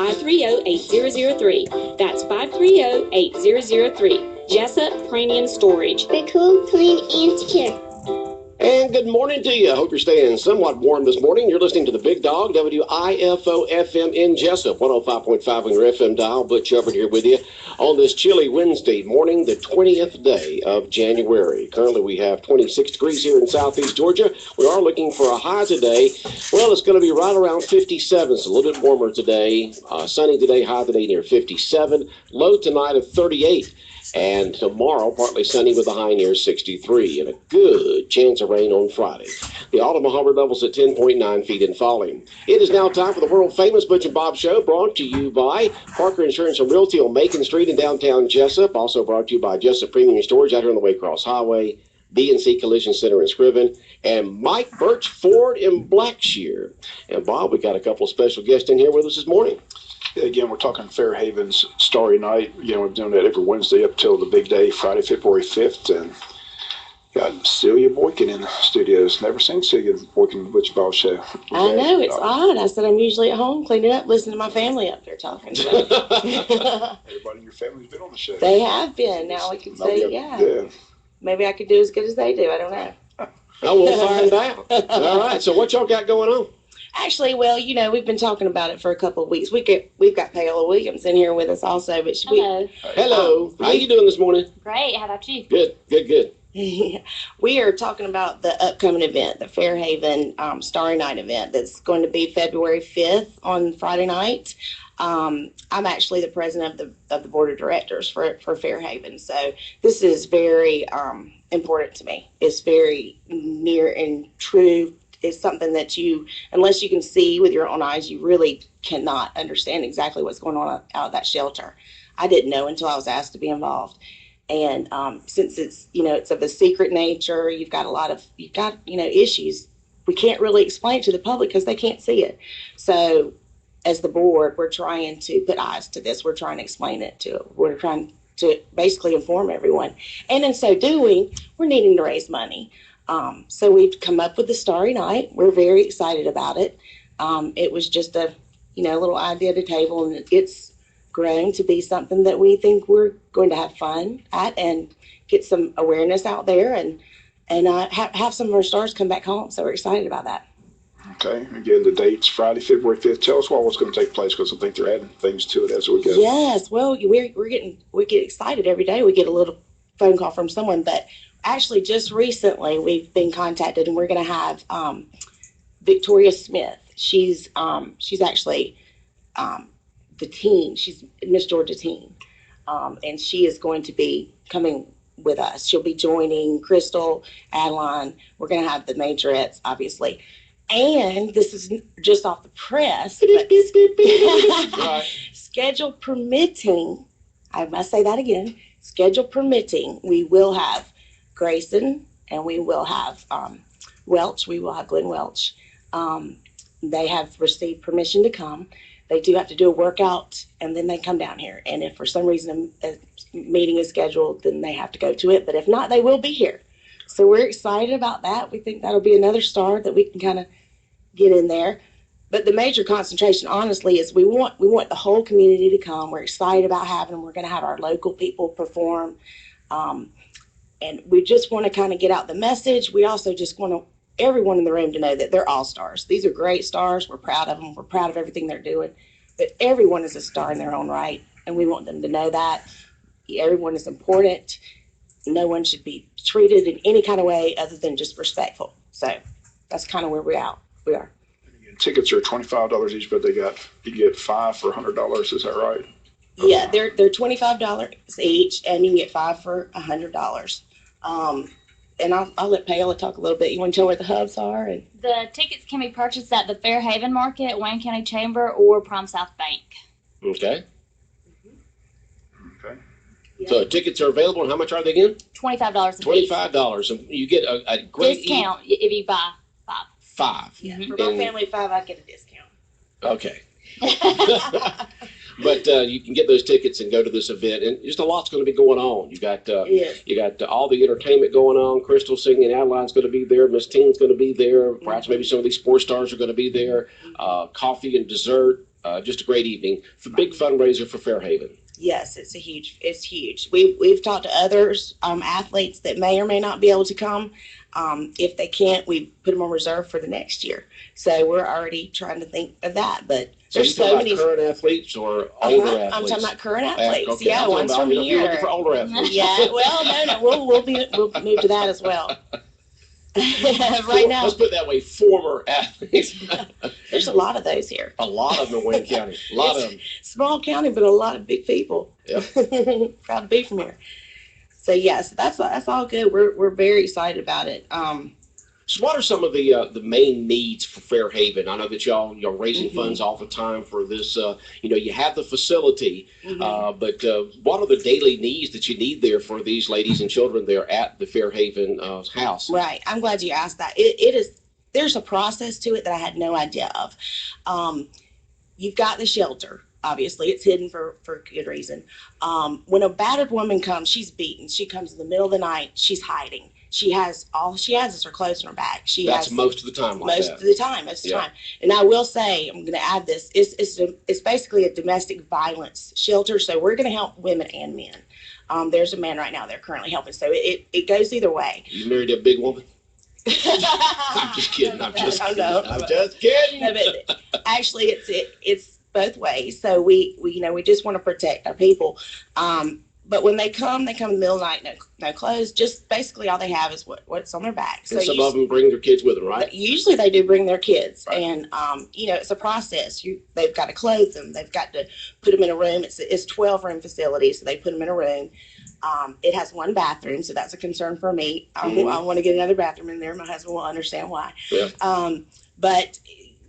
530-8003. That's 530-8003. Jessup Cranium Storage. We're cool, clean, and secure. And good morning to you. I hope you're staying somewhat warm this morning. You're listening to the Big Dog, WIFO-FM in Jessup, 105.5 on your FM dial. Butch Hubbard here with you on this chilly Wednesday morning, the 20th day of January. Currently, we have 26 degrees here in southeast Georgia. We are looking for a high today. Well, it's going to be right around 57. It's a little bit warmer today. Sunny today, high today near 57. Low tonight of 38. And tomorrow, partly sunny with a high near 63 and a good chance of rain on Friday. The autumn Hubbard levels at 10.9 feet and falling. It is now time for the world-famous Butch and Bob Show, brought to you by Parker Insurance and Realty on Macon Street in downtown Jessup. Also brought to you by Jessup Premium Storage out here on the Waycross Highway, B&C Collision Center in Scriven, and Mike Birch Ford in Blackshear. And Bob, we got a couple of special guests in here with us this morning. Again, we're talking Fairhaven's Starry Night. You know, we're doing that every Wednesday up till the big day, Friday, February 5th. And got Celia Boykin in the studios. Never seen Celia Boykin in the Butch Ball Show. I know, it's odd. I said I'm usually at home cleaning up, listening to my family up there talking. Everybody in your family's been on the show. They have been. Now we can say, yeah. Maybe I could do as good as they do. I don't know. Oh, we'll find out. All right. So what y'all got going on? Actually, well, you know, we've been talking about it for a couple of weeks. We've got Paola Williams in here with us also. But Hello. Hello. How you doing this morning? Great. How about you? Good. We are talking about the upcoming event, the Fairhaven Starry Night event that's going to be February 5th on Friday night. I'm actually the president of the board of directors for Fairhaven. So this is very important to me. It's very near and true. It's something that unless you can see with your own eyes, you really cannot understand exactly what's going on out of that shelter. I didn't know until I was asked to be involved. And since it's of a secret nature, you've got issues. We can't really explain it to the public because they can't see it. So as the board, we're trying to put eyes to this. We're trying to explain it we're trying to basically inform everyone. And in so doing, we're needing to raise money. So we've come up with the Starry Night. We're very excited about it. It was just a little idea at the table, and it's grown to be something that we think we're going to have fun at and get some awareness out there and have some of our stars come back home. So we're excited about that. Okay. Again, the date's Friday, February 5th. Tell us what's going to take place, because I think they're adding things to it as we go. Yes. Well, we get excited every day. We get a little phone call from someone, but actually just recently we've been contacted, and we're going to have Victoria Smith. She's actually the teen. She's Miss Georgia teen, and she is going to be coming with us. She'll be joining Crystal, Adeline. We're going to have the majorettes, obviously. And this is just off the press, but schedule permitting, I must say that again, schedule permitting, we will have Grayson, and we will have Welch. We will have Glenn Welch. They have received permission to come. They do have to do a workout, and then they come down here. And if for some reason a meeting is scheduled, then they have to go to it. But if not, they will be here. So we're excited about that. We think that'll be another star that we can kind of get in there. But the major concentration, honestly, is we want the whole community to come. We're excited about having them. We're going to have our local people perform. And we just want to kind of get out the message. We also just want everyone in the room to know that they're all stars. These are great stars. We're proud of them. We're proud of everything they're doing. But everyone is a star in their own right, and we want them to know that. Everyone is important. No one should be treated in any kind of way other than just respectful. So that's kind of where we are. Tickets are $25 each, but you get 5 for $100. Is that right? Yeah, they're $25 each, and you can get 5 for $100. And I'll let Paola talk a little bit. You want to tell where the hubs are? And the tickets can be purchased at the Fairhaven Market, Wayne County Chamber, or Prime South Bank. Okay. Okay. yeah. So tickets are available, and how much are they again? $25 a piece. $25, and you get a great discount if you buy 5. 5. Yeah, for my family of 5, I get a discount. Okay. But you can get those tickets and go to this event, and just a lot's going to be going on. You got all the entertainment going on. Crystal singing, Adeline's going to be there. Miss Teen's going to be there. Perhaps maybe some of these sports stars are going to be there. Coffee and dessert, just a great evening. Big fundraiser for Fairhaven. Yes, it's huge. We've talked to others, athletes that may or may not be able to come. If they can't, we put them on reserve for the next year. So we're already trying to think of that. But So there's you so many current athletes or older athletes? I'm talking about current athletes. Okay, Yeah, ones from you're looking here. for older athletes. Yeah, well, no, we'll move to that as well. Right now, let's put it that way, former athletes. there's a lot of those here. A lot of them in Wayne County. A lot of them. Small county, but a lot of big people. Yep. Proud to be from here. So yes, that's all good. We're very excited about it. So what are some of the main needs for Fairhaven? I know that y'all raising funds all the time for this. You have the facility, but what are the daily needs that you need there for these ladies and children there at the Fairhaven house? Right. I'm glad you asked that. There's a process to it that I had no idea of. You've got the shelter. Obviously, it's hidden for good reason. When a battered woman comes, she's beaten. She comes in the middle of the night. She's hiding. All she has is her clothes in her bag. That's most of the time. Most of the time. And I will say, I'm going to add this. It's basically a domestic violence shelter. So we're going to help women and men. There's a man right now they're currently helping. So it goes either way. You married a big woman? I'm just kidding. I'm just kidding. No, but actually, it's both ways. So we just want to protect our people. But when they come in the middle of the night, no clothes, just basically all they have is what's on their back. So and some of them bring their kids with them, right? Usually they do bring their kids. Right. And, it's a process. They've got to clothe them. They've got to put them in a room. It's 12-room facility, so they put them in a room. It has one bathroom, so that's a concern for me. I want to get another bathroom in there. My husband will understand why. Yeah. But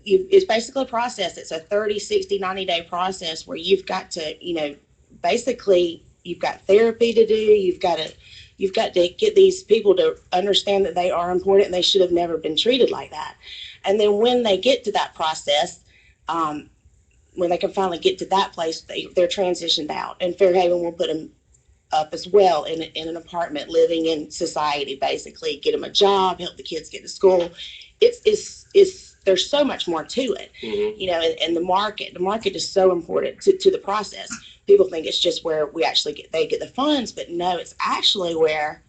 it's basically a process. It's a 30, 60, 90-day process where you've got to, basically you've got therapy to do. You've got to get these people to understand that they are important and they should have never been treated like that. And then when they get to that process, when they can finally get to that place, they're transitioned out. And Fairhaven will put them up as well in an apartment, living in society, basically get them a job, help the kids get to school. There's so much more to it, and the market is so important to the process. People think it's just where they get the funds, but no, it's actually where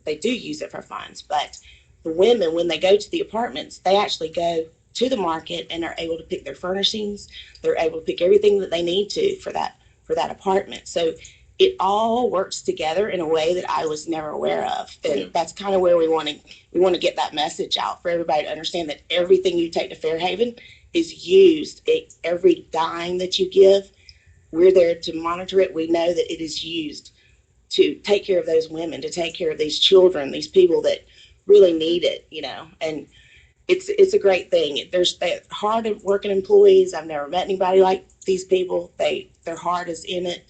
they do use it for funds. But the women, when they go to the apartments, they actually go to the market and are able to pick their furnishings. They're able to pick everything that they need to for that apartment. So it all works together in a way that I was never aware of. And that's kind of where we want to get that message out for everybody to understand that everything you take to Fairhaven is used. Every dime that you give, we're there to monitor it. We know that it is used to take care of those women, to take care of these children, these people that really need it, and it's a great thing. They're hard working employees. I've never met anybody like these people. Their heart is in it.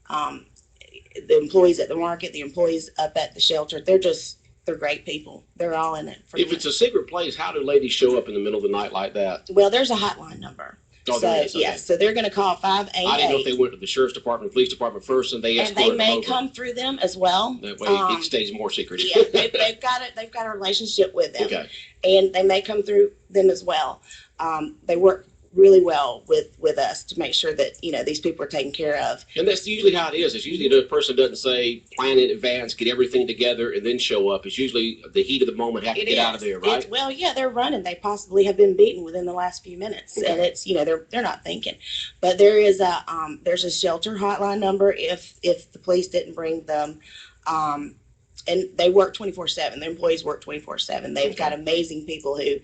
The employees at the market, the employees up at the shelter, they're great people. They're all in it. If it's a secret place, how do ladies show up in the middle of the night like that? Well, there's a hotline number. Oh, there is? Okay. Yes, so they're going to call 588. I didn't know if they went to the sheriff's department, police department first, and they escorted them over. And they may come through them as well. That way it stays more secret. Yeah, they've got a relationship with them. Okay. And they may come through them as well. They work really well with us to make sure that these people are taken care of. And that's usually how it is. It's usually the person doesn't say plan in advance, get everything together, and then show up. It's usually the heat of the moment, have to get out of there, right? Well, yeah, they're running. They possibly have been beaten within the last few minutes, and it's they're not thinking. But there's a shelter hotline number if the police didn't bring them. And they work 24/7. Their employees work 24/7. They've got amazing people who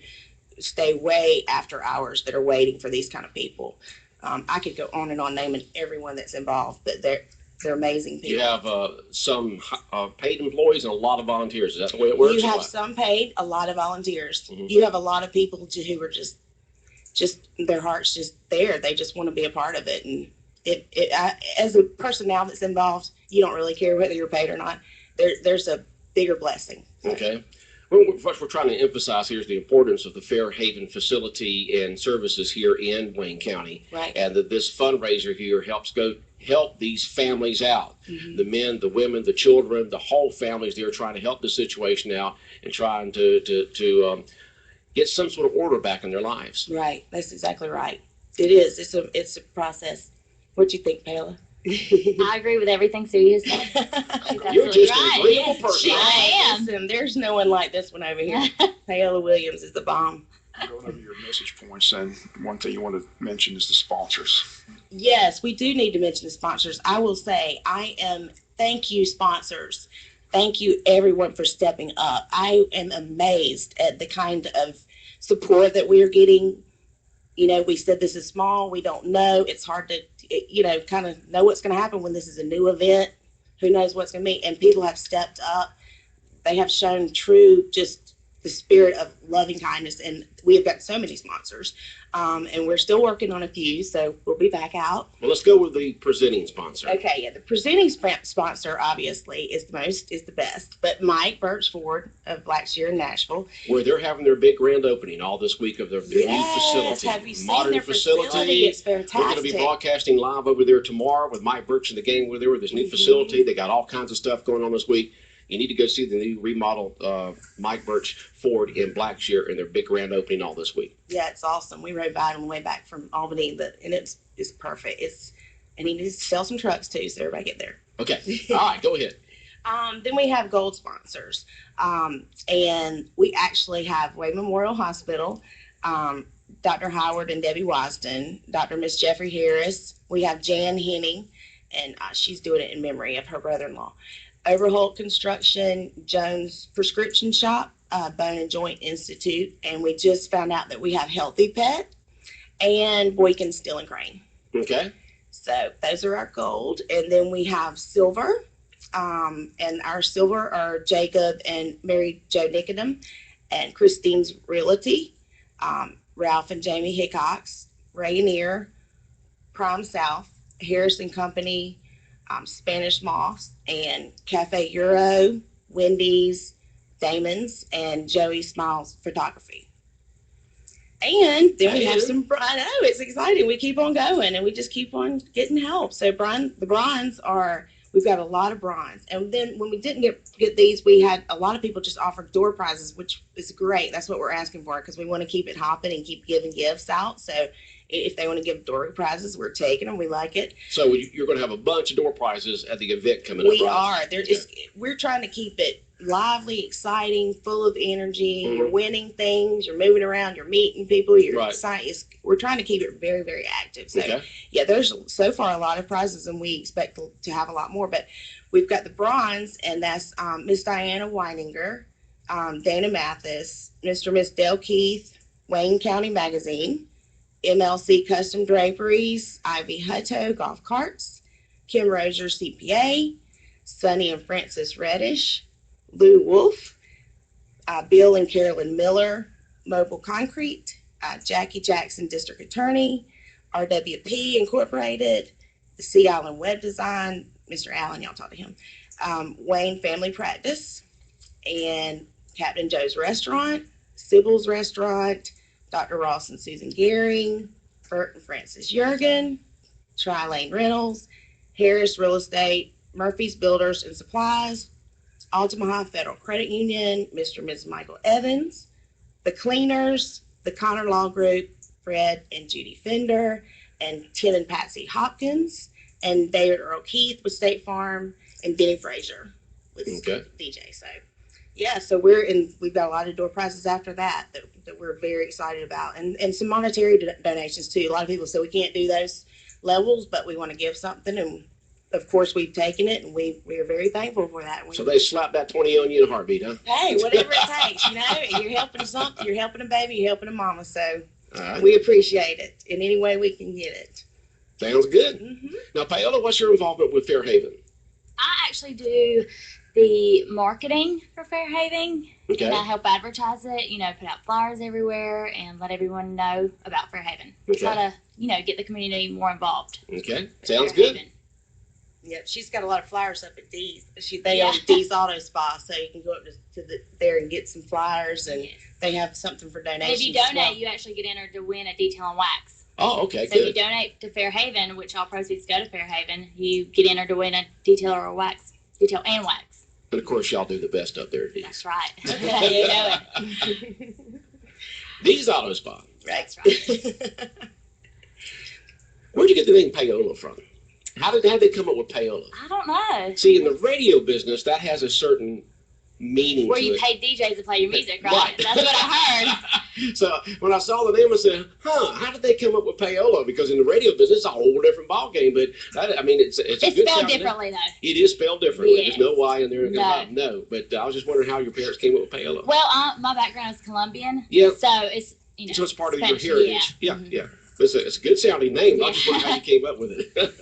stay way after hours that are waiting for these kind of people. I could go on and on naming everyone that's involved, but they're amazing people. You have some paid employees and a lot of volunteers. Is that the way it works? You have some paid, a lot of volunteers. You have a lot of people who are just their heart's just there. They just want to be a part of it. And as a person now that's involved, you don't really care whether you're paid or not. There's a bigger blessing. Okay. What we're trying to emphasize here is the importance of the Fairhaven facility and services here in Wayne County. Right. And that this fundraiser here help these families out. The men, the women, the children, the whole families there trying to help the situation out and trying to get some sort of order back in their lives. Right. That's exactly right. It is. It's a process. What you think, Paola? I agree with everything Sue has said. She's You're absolutely just right. an agreeable person. I am. Listen, there's no one like this one over here. Paola Williams is the bomb. Going over your message points, and one thing you want to mention is the sponsors. Yes, we do need to mention the sponsors. I will say, thank you, sponsors. Thank you, everyone, for stepping up. I am amazed at the kind of support that we are getting. You know, we said this is small. We don't know. It's hard to, kind of know what's going to happen when this is a new event. Who knows what's going to be? And people have stepped up. They have shown true, just the spirit of loving kindness. And we have got so many sponsors. And we're still working on a few, so we'll be back out. Well, let's go with the presenting sponsor. Okay, yeah, the presenting sponsor obviously is the best. But Mike Birchford of Blackshear in Nashville, Where they're having their big grand opening all this week of their new yes, facility. have you seen Modern their facility? It's We're going to fantastic. be broadcasting live over there tomorrow with Mike Birch and the gang over there with this new facility. They got all kinds of stuff going on this week. You need to go see the new remodeled Mike Birch Ford in Blackshear and their big grand opening all this week. Yeah, it's awesome. We rode by it on the way back from Albany, and it's perfect. And he needs to sell some trucks too, so everybody get there. Okay. All right, go ahead. Then we have gold sponsors. And we actually have Wade Memorial Hospital, Dr. Howard and Debbie Wasden, Dr. Miss Jeffrey Harris. We have Jan Henning, and she's doing it in memory of her brother-in-law. Overholt Construction, Jones Prescription Shop, Bone and Joint Institute, and we just found out that we have Healthy Pet and Boykin Steel and Crane. Okay. So those are our gold, and then we have silver, and our silver are Jacob and Mary Jo Nickendam, and Christine's Realty, Ralph and Jamie Hickox, Rainier, Prime South, Harrison Company, Spanish Moss, and Cafe Euro, Wendy's, Damon's, and Joey Smiles Photography. And then we have I know, it's exciting. We keep on going, and we just keep on getting help. So the bronze we've got a lot of bronze. And then when we didn't get these, we had a lot of people just offer door prizes, which is great. That's what we're asking for, because we want to keep it hopping and keep giving gifts out. So if they want to give door prizes, we're taking them. We like it. So you're going to have a bunch of door prizes at the event coming up, We right? are. We're trying to keep it lively, exciting, full of energy. Mhm. You're winning things. You're moving around. You're meeting people. You're Right. excited. We're trying to keep it very, very active. So Okay. yeah, there's so far a lot of prizes, and we expect to have a lot more. But we've got the bronze, and that's Miss Diana Weininger, Dana Mathis, Mr. and Miss Dale Keith, Wayne County Magazine, MLC Custom Draperies, Ivy Hutto Golf Carts, Kim Rozier CPA, Sonny and Francis Reddish, Lou Wolf, Bill and Carolyn Miller, Mobile Concrete, Jackie Jackson District Attorney, RWP Incorporated, the Sea Island Web Design, Mr. Allen, y'all talk to him, Wayne Family Practice, and Captain Joe's Restaurant, Sybil's Restaurant, Dr. Ross and Susan Gehring, Bert and Francis Jurgen, Tri-Lane Rentals, Harris Real Estate, Murphy's Builders and Supplies, Altamaha Federal Credit Union, Mr. and Ms. Michael Evans, The Cleaners, the Connor Law Group, Fred and Judy Fender, and Tim and Patsy Hopkins, and David Earl Keith with State Farm, and Denny Frazier with DJ. So yeah, so we've got a lot of door prizes after that we're very excited about, and some monetary donations too. A lot of people say we can't do those levels, but we want to give something, and of course we've taken it, and we are very thankful for that. So they slapped that 20 on you in a heartbeat, huh? Hey, whatever it takes, you're helping something, you're helping a baby, you're helping a mama, so All right. we appreciate it in any way we can get it. Sounds good. Mm-hmm. Now, Paola, what's your involvement with Fairhaven? I actually do the marketing for Fairhaven. Okay. And I help advertise it, put out flyers everywhere and let everyone know about Fairhaven. Okay. Try to, get the community more involved. Okay. Sounds good. Fairhaven. Yep, she's got a lot of flyers up at Dee's. They own Dee's Auto Spa, so you can go up to there and get some flyers, and Yes. they have something for And donations. if you donate, you actually get entered to win a detail and wax. Oh, okay, So if you good. donate to Fairhaven, which all proceeds go to Fairhaven, you get entered to win a detail or a wax, detail and wax. And of course, y'all do the best up there at D's. That's right. You know it. D's Auto Spa. Right. That's right. Where'd you get the name payola from? How did they come up with payola? I don't know. See, in the radio business, that has a certain meaning Where to you it. pay DJs to play your music, right? Right. That's what I heard. So when I saw the name, I said, how did they come up with payola? Because in the radio business, it's a whole different ballgame. But that, I mean, it's a It's good spelled sounding name. differently, though. It is spelled differently. Yes. There's no Y in there. No. No. But I was just wondering how your parents came up with payola. Well, my background is Colombian. Yeah. So it's, So it's part of your Spanish, heritage. Yeah, Mhm. yeah. It's a good sounding name. I Yeah. just wonder how you came up with it.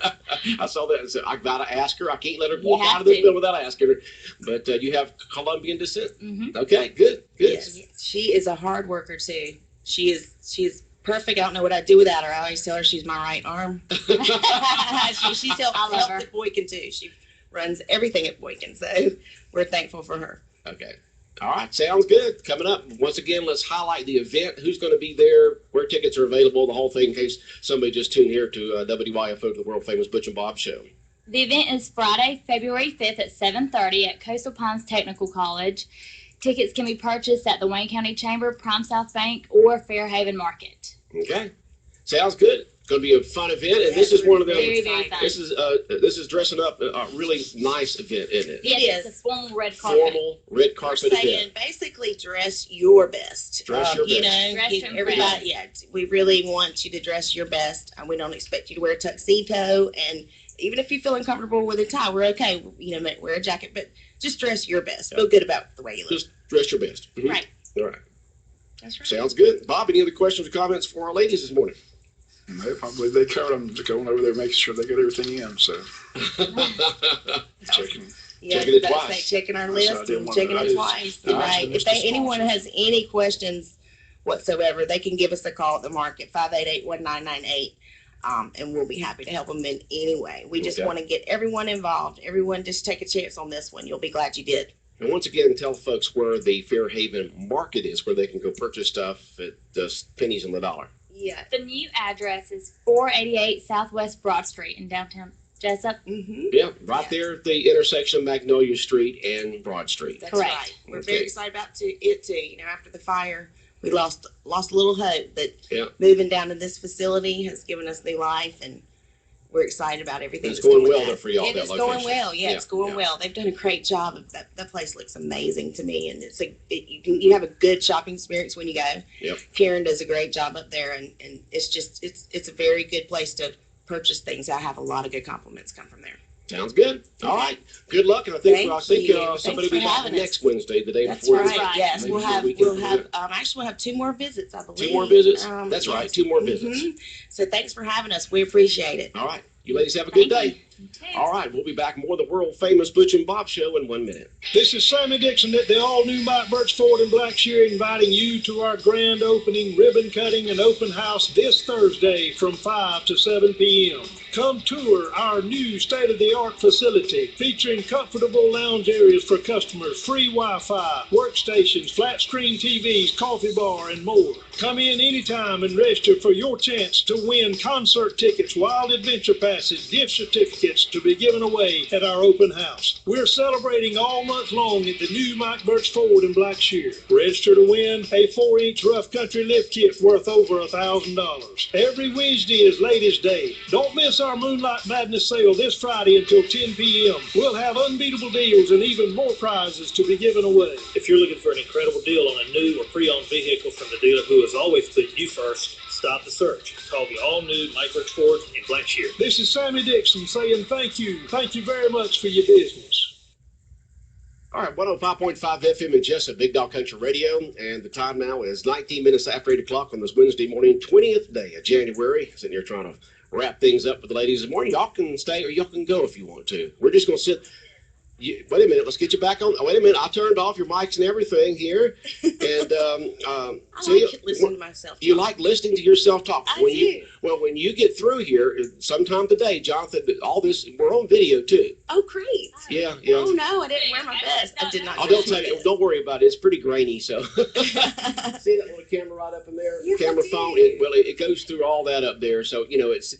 I saw that and said, I gotta ask her. I can't let her You walk have out of this to. building without asking her. But you have Colombian descent. Mhm. Okay, good. Yes, she is a hard worker too. She's perfect. I don't know what I'd do without her. I always tell her she's my right arm. She's helped I love her. at Boykin too. She runs everything at Boykin, so we're thankful for her. Okay. All right, sounds good. Coming up, once again, let's highlight the event, who's going to be there, where tickets are available, the whole thing, in case somebody just tuned here to WYFO, the world-famous Butch and Bob Show. The event is Friday, February 5th at 7:30 at Coastal Pines Technical College. Tickets can be purchased at the Wayne County Chamber, Prime South Bank, or Fairhaven Market. Okay. Sounds good. Going to be a fun event, and this is one of them. Very, very fun. This is dressing up a really nice event, isn't it? Yes, is. it's a formal red carpet. Formal red We're carpet saying event. basically dress your best. Dress your You best. know, Dress to impress. everybody. Yeah, we really want you to dress your best. We don't expect you to wear a tuxedo, and even if you feel uncomfortable with a tie, we're okay. You know, wear a jacket, but just dress your best. Feel good about the way you look. Just dress your best. Mhm. Right. All right. That's right. Sounds good. Bob, any other questions or comments for our ladies this morning? Nope, I believe they covered them, going over there, making sure they got everything in, so checking. Yeah, Checking it that's twice. like checking our So I list didn't and want checking to- I it just- twice. I Right. missed If the anyone sponsors. has any questions whatsoever, they can give us a call at the market, 588-1998. And we'll be happy to help them in any way. We just Okay. want to get everyone involved. Everyone just take a chance on this one. You'll be glad you did. And once again, tell folks where the Fairhaven Market is, where they can go purchase stuff at just pennies on the dollar. Yeah. The new address is 488 Southwest Broad Street in downtown Jessup. Mm-hmm. Yeah, right Yeah. there at the intersection of Magnolia Street and Broad Street. That's Correct. right. We're Okay. very excited about it too. You know, after the fire, we lost a little hope, but Yeah. moving down to this facility has given us new life, and we're excited about everything. It's that's going well down. there for y'all, It that is location. going well. Yeah, Yeah, it's going yeah. well. They've done a great job. That place looks amazing to me, and you have a good shopping experience when you go. Yep. Karen does a great job up there, and it's a very good place to purchase things. I have a lot of good compliments come from there. Sounds good. All right. Good luck, and I think Thank somebody you. will Thanks be for back having us. next Wednesday, the day That's before. right. right. Yes, Maybe we'll the have weekend actually we'll have 2 more visits, I believe. 2 more visits. Um, That's right. yes. 2 more visits. Mhm. So thanks for having us. We appreciate it. All right. You ladies have a good Thank day. You too. All right. We'll be back more of the world famous Butch and Bob Show in 1 minute. This is Sammy Dixon at the all-new Mike Birch Ford in Blackshear, inviting you to our grand opening, ribbon cutting, and open house this Thursday from 5 to 7 p.m. Come tour our new state-of-the-art facility featuring comfortable lounge areas for customers, free Wi-Fi, workstations, flat-screen TVs, coffee bar, and more. Come in anytime and register for your chance to win concert tickets, wild adventure passes, gift certificates to be given away at our open house. We're celebrating all month long at the new Mike Birch Ford in Blackshear. Register to win a 4-inch rough country lift kit worth over $1,000. Every Wednesday is Ladies' Day. Don't miss our Moonlight Madness sale this Friday until 10 p.m. We'll have unbeatable deals and even more prizes to be given away. If you're looking for an incredible deal on a new or pre-owned vehicle from the dealer who has always put you first, stop the search. Call the all-new Mike Birch Ford in Blackshear. This is Sammy Dixon saying thank you. Thank you very much for your business. All right, 105.5 FM in Jessup, Big Dog Country Radio, and the time now is 19 minutes after 8 o'clock on this Wednesday morning, 20th day of January. Sitting here trying to wrap things up with the ladies this morning. Y'all can stay or y'all can go if you want to. We're just going to sit. Wait a minute, let's get you back on. Wait a minute, I turned off your mics and everything here. And I see, like listening to myself. you like listening to yourself talk. I do. When you get through here, sometime today, Jonathan, all this, we're on video too. Oh, great. Yeah. Oh, no, I didn't wear my best. I did not. Oh, don't worry about it. It's pretty grainy, so. See that little camera right up in there? Yes, I Camera do. phone. It goes through all that up there, so it's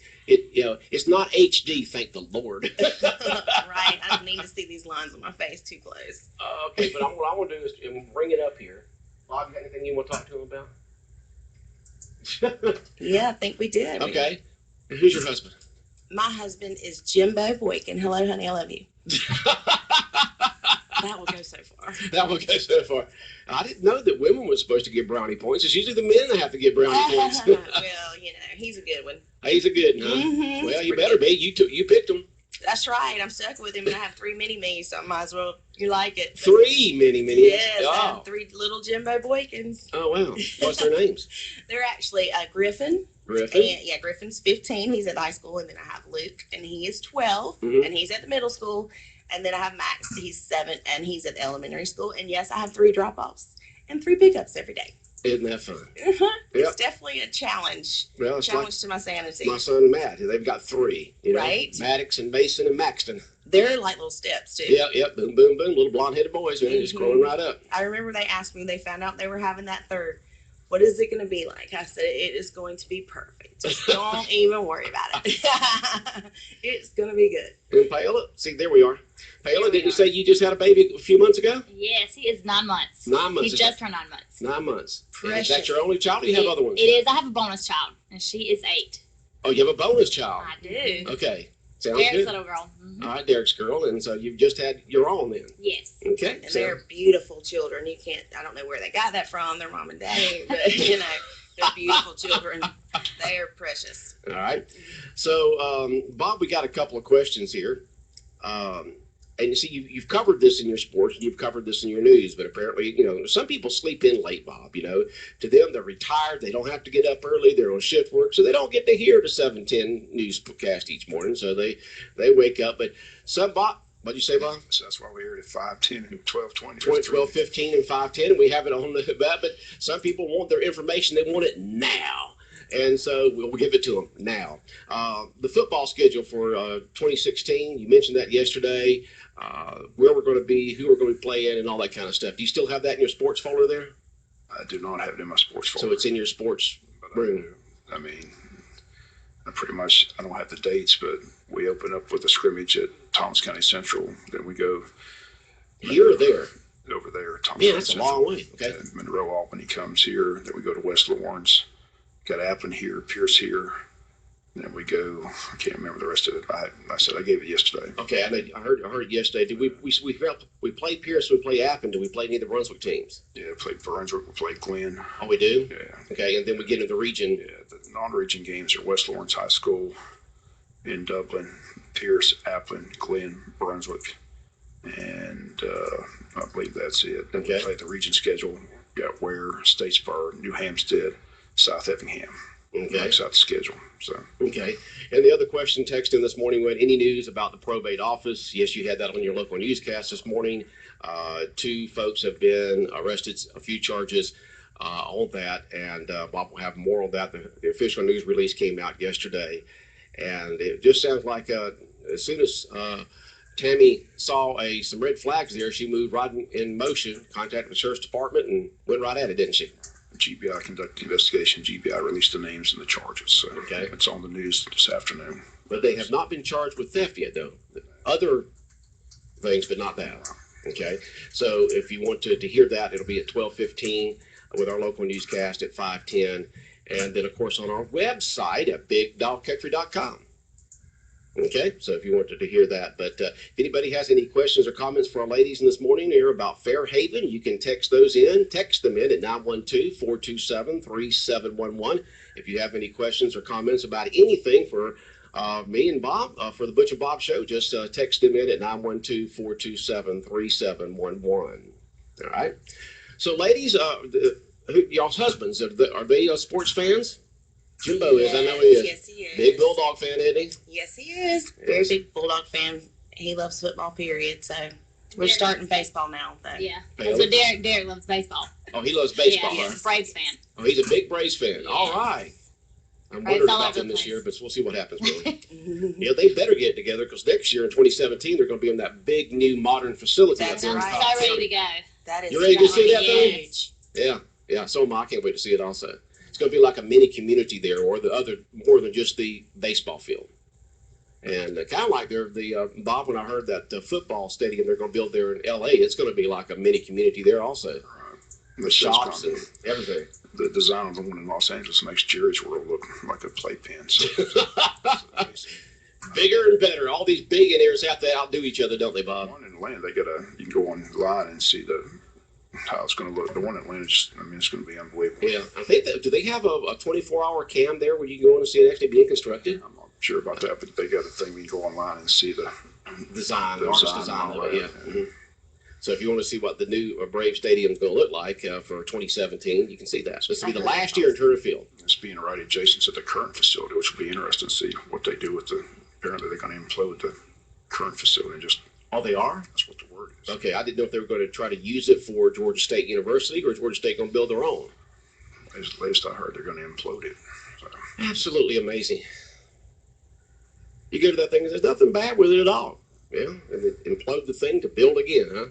not HD. Thank the Lord. Right. I need to see these lines on my face too close. Okay, but what I want to do is bring it up here. Bob, you got anything you want to talk to him about? Yeah, I think we did. Okay. And who's your husband? My husband is Jimbo Boykin. Hello, honey, I love you. That will go so far. That will go so far. I didn't know that women were supposed to get brownie points. It's usually the men that have to get brownie points. Well, he's a good one. He's a good one, huh? Mm-hmm. Well, you better be. You picked him. That's right. I'm stuck with him, and I have 3 mini-me's, so I might as well. You like it. 3 mini. Yes, Oh. I have 3 little Jimbo Boykins. Oh, wow. What's their names? They're actually Griffin. Griffin. And, Griffin's 15. He's at high school, and then I have Luke, and he is 12, Mhm. and he's at the middle school. And then I have Max. He's 7, and he's at elementary school. And yes, I have 3 drop-offs and 3 pickups every day. Isn't that fun? It's definitely a challenge. Well, it's Challenge to my sanity. my son Matt. They've got 3. You know, Right. Maddox and Mason and Maxton. They're like little steps, too. Yep. Boom, boom, boom. Little blonde-headed boys. Man, just Mhm. growing right up. I remember they asked me, they found out they were having that 3rd. What is it going to be like? I said, it is going to be perfect. Just don't even worry about it. It's going to be good. And Paola, see, there we are. Paola, didn't you say you just had a baby a few months ago? Yes, he is 9 months. 9 months. He just turned 9 months. 9 months. Precious. Is that your only child, or you have other ones? It is. I have a bonus child, and she is 8. Oh, you have a bonus child. I do. Okay. Sounds Derek's good. little girl. Mhm. All right, Derek's girl, and so you've just had your own then. Yes. Okay. And they're beautiful children. I don't know where they got that from, their mom and daddy, but, they're beautiful children. They are precious. All right. So, Bob, we got a couple of questions here. And you see, you've covered this in your sports, and you've covered this in your news, but apparently, some people sleep in late, Bob. To them, they're retired. They don't have to get up early. They're on shift work, so they don't get to hear the 7:10 newscast each morning. So they wake up. But some, Bob, what'd you say, Bob? So that's why we're here at 5:10 and 12:20. 12:15 and 5:10, and we have it on the bat. But some people want their information. They want it now. And so we'll give it to them now. The football schedule for 2016, you mentioned that yesterday, where we're going to be, who we're going to be playing, and all that kind of stuff. Do you still have that in your sports folder there? I do not have it in my sports folder. So it's in your sports room. I mean, I don't have the dates, but we open up with a scrimmage at Thomas County Central. Then we go Here or there? over there. Thomas Yeah, County that's a Central. long way. Okay. And Monroe Albany comes here. Then we go to West Lawrence. Got Appin here, Pierce here. Then we go. I can't remember the rest of it. I said I gave it yesterday. Okay, I heard it yesterday. Did we played Pierce? We play Appin. Do we play any of the Brunswick teams? Yeah, played Brunswick. We played Glenn. Oh, we do. Yeah. Okay, and then we get into the region. Yeah, the non-region games are West Lawrence High School in Dublin, Pierce, Appin, Glenn, Brunswick, and I believe that's it. Then Okay. we play the region schedule. Got Ware, Statesboro, New Hampstead, South Effingham. Okay. Makes out the schedule. So Okay. And the other question text in this morning, went any news about the probate office? Yes, you had that on your local newscast this morning. 2 folks have been arrested, a few charges on that, and Bob will have more on that. The official news release came out yesterday, and it just sounds like as soon as Tammy saw some red flags there, she moved right in motion, contacted the sheriff's department, and went right at it, didn't she? GBI conducted the investigation. GBI released the names and the charges. So Okay. it's on the news this afternoon. But they have not been charged with theft yet, though. Other things, but not that. Okay. So if you want to hear that, it'll be at 12:15 with our local newscast at 5:10. And then, of course, on our website at bigdogcountry.com. Okay, so if you wanted to hear that. But if anybody has any questions or comments for our ladies in this morning here about Fairhaven, you can text those in. Text them in at 912-427-3711. If you have any questions or comments about anything for me and Bob, for the Butch and Bob Show, just text them in at 912-427-3711. All right. So, ladies, y'all's husbands, are they sports fans? Jimbo is, I know he is. Yes, he is. Big Bulldog fan, isn't he? Yes, he is. Very big Bulldog fan. He loves football, period. So we're starting baseball now. So. Yeah. That's what Derek loves baseball. Oh, he loves baseball, Yeah, huh? he's a Braves fan. Oh, he's a big Braves fan. Yeah. All right. I'm Braves wondering all about over them the this place. year, but we'll see what happens, really. Yeah, they better get together, because next year in 2017, they're going to be in that big, new, modern facility. That's up there in right. I'm South so ready County. to go. That is You ready to see that, huge. though? Yeah, so am I. I can't wait to see it also. It's going to be like a mini community there, or more than just the baseball field. And kind of like Bob, when I heard that football stadium they're going to build there in L.A., it's going to be like a mini community there also. The shops and everything. The design of the one in Los Angeles makes Jerry's World look like a playpen. So, bigger and better. All these billionaires have to outdo each other, don't they, Bob? One in Atlanta, you can go online and see how it's going to look. The one in Atlanta, it's going to be unbelievable. Yeah, I think do they have a 24-hour cam there where you can go in and see it actually being constructed? I'm not sure about that, but they got a thing where you can go online and see the design, the artist design of it. Yeah. Mm-hmm. So if you want to see what the new Brave Stadium is going to look like for 2017, you can see that. This will be the last year in Turner Field. It's being right adjacent to the current facility, which will be interesting to see what they do with apparently they're going to implode the current facility and just. Oh, they are? That's what the word is. Okay, I didn't know if they were going to try to use it for Georgia State University or Georgia State going to build their own. As latest I heard, they're going to implode it. So. Absolutely amazing. You go to that thing and there's nothing bad with it at all. Yeah, and they implode the thing to build again, huh?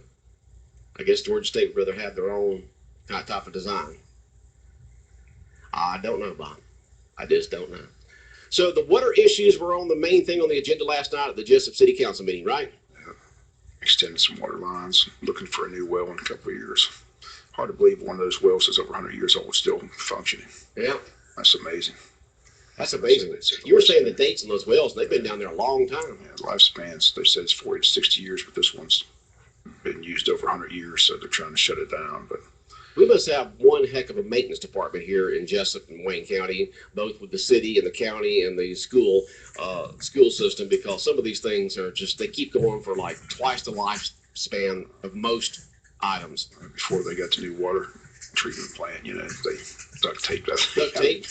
I guess Georgia State would rather have their own type of design. I don't know, Bob. I just don't know. So the water issues were on the main thing on the agenda last night at the Jessup City Council meeting, right? Yeah. Extending some water lines, looking for a new well in a couple of years. Hard to believe one of those wells is over 100 years old, still functioning. Yeah. That's amazing. That's amazing. You were saying the dates on those wells, and they've been down there a long time. Yeah, lifespans, they said it's 40 to 60 years, but this one's been used over 100 years, so they're trying to shut it down. But we must have one heck of a maintenance department here in Jessup and Wayne County, both with the city and the county and the school system, because some of these things are just, they keep going for like twice the lifespan of most items. Before they got the new water treatment plant, they duct taped that. Duct tape.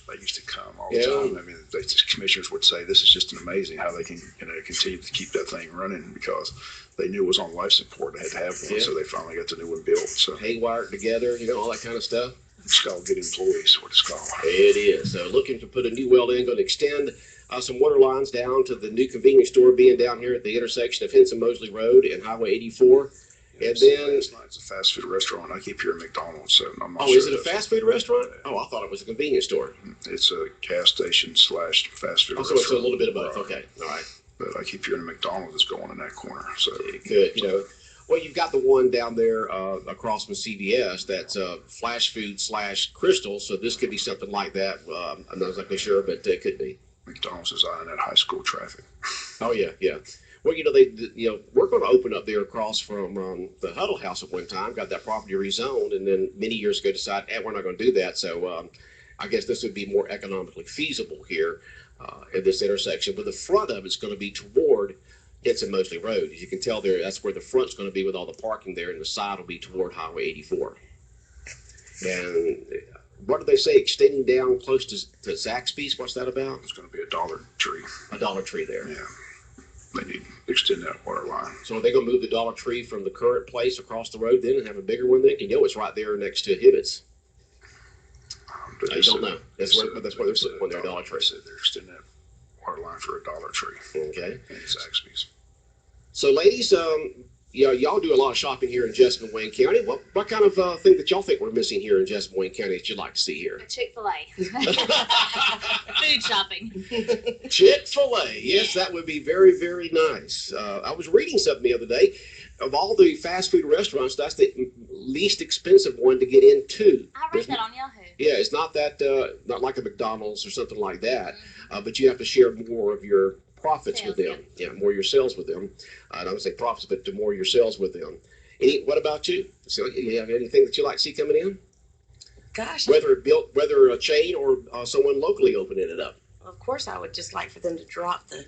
They used to come all the time. I mean, the commissioners would say this is just amazing how they can continue to keep that thing running, because they knew it was on life support. They had to have one, so they finally got the new one built. So haywired together, all that kind of stuff. It's called good employees, what it's called. It is. So looking to put a new well in, going to extend some water lines down to the new convenience store being down here at the intersection of Henson Mosley Road and Highway 84. And then it's a fast food restaurant. I keep hearing McDonald's, so I'm not sure. Oh, is it a fast food restaurant? Oh, I thought it was a convenience store. It's a gas station / fast food restaurant. So it's a little bit of both. Okay, all right. But I keep hearing a McDonald's that's going in that corner. So it could, Well, you've got the one down there across from CVS that's Flash Food / Crystal. So this could be something like that. I'm not exactly sure, but it could be. McDonald's is eyeing that high school traffic. Oh yeah. Well, we're going to open up there across from the Huddle House at one time. Got that property rezoned, and then many years ago decided, we're not going to do that. So I guess this would be more economically feasible here at this intersection. But the front of it's going to be toward Henson Mosley Road. As you can tell there, that's where the front's going to be with all the parking there, and the side will be toward Highway 84. And what do they say, extending down close to Zaxby's? What's that about? It's going to be a Dollar Tree. A Dollar Tree there. Yeah. They need to extend that water line. So are they going to move the Dollar Tree from the current place across the road then and have a bigger one there? It's right there next to Hibbett's. I don't know. That's where they're putting one there, Dollar Tree. They're extending that water line for a Dollar Tree. Okay. And Zaxby's. So, ladies, y'all do a lot of shopping here in Jessup and Wayne County. What kind of thing that y'all think we're missing here in Jessup and Wayne County that you'd like to see here? Chick-fil-A. Food shopping. Chick-fil-A. Yes, that would be very, very nice. I was reading something the other day. Of all the fast food restaurants, that's the least expensive one to get into. I read that on Yahoo. Yeah, it's not not like a McDonald's or something like that, but you have to share more of your profits with them. Yeah, more your sales with them. I don't say profits, but more your sales with them. What about you? So, you have anything that you like to see coming in? Gosh. Whether a chain or someone locally opening it up. Well, of course, I would just like for them to drop the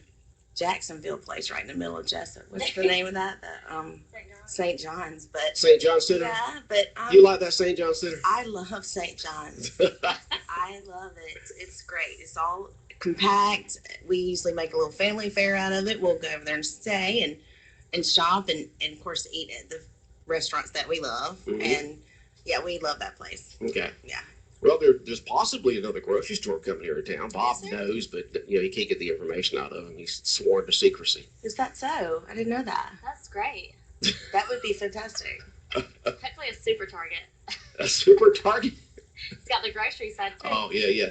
Jacksonville place right in the middle of Jessup. What's the name of that? St. John's. But St. John's Center? Yeah, but you like that St. John's Center? I love St. John's. I love it. It's great. It's all compact. We usually make a little family fair out of it. We'll go over there and stay and shop and of course eat at the restaurants that we love. Mm-hmm. And yeah, we love that place. Okay. Yeah. Well, there's possibly another grocery store coming here in town. Bob knows, but he can't get the information out of him. He's sworn to secrecy. Is that so? I didn't know that. That's great. That would be fantastic. Hopefully a super Target. A super Target? It's got the grocery side too. Oh yeah.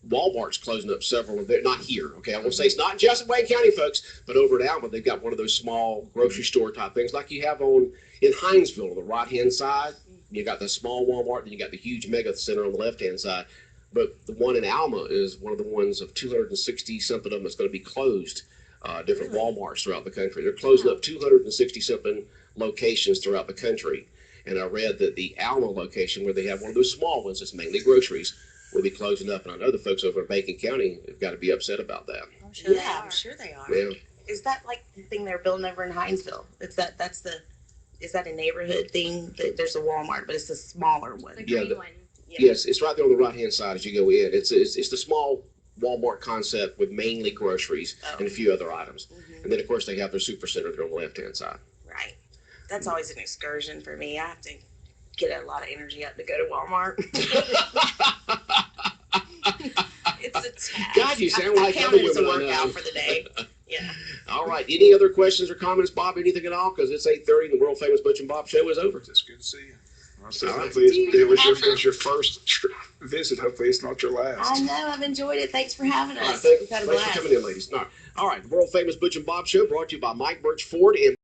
Walmart's closing up several of their, not here, okay? I won't say it's not just in Wayne County, folks, but over at Alma, they've got one of those small grocery store type things like you have in Hinesville on the right-hand side. You got the small Walmart, then you got the huge mega center on the left-hand side. But the one in Alma is one of the ones of 260 something of them that's going to be closed. Different Walmarts throughout the country. They're closing up 260 something locations throughout the country. And I read that the Alma location, where they have one of those small ones that's mainly groceries, will be closing up. And I know the folks over in Bacon County have got to be upset about that. I'm sure they are. I'm sure they are. Yeah. Is that like the thing they're building over in Hinesville? Is that a neighborhood thing? There's a Walmart, but it's a smaller one. The Yeah, green one. Yes, it's right there on the right-hand side as you go in. It's the small Walmart concept with mainly groceries and a few other items. And then, of course, they have their super center there on the left-hand side. Right. That's always an excursion for me. I have to get a lot of energy up to go to Walmart. It's a task. God, you sound like I count other it as a women I know. workout for the day. Yeah. All right. Any other questions or comments, Bob? Anything at all? Because it's 8:30 and the world-famous Butch and Bob show is over. It's good to see you. So All right. hopefully it was your first visit. Hopefully it's not your last. I know. I've enjoyed it. Thanks for having All right, us. thanks We've had a for blast. coming in, ladies. All right. The world-famous Butch and Bob show brought to you by Mike Birch Ford and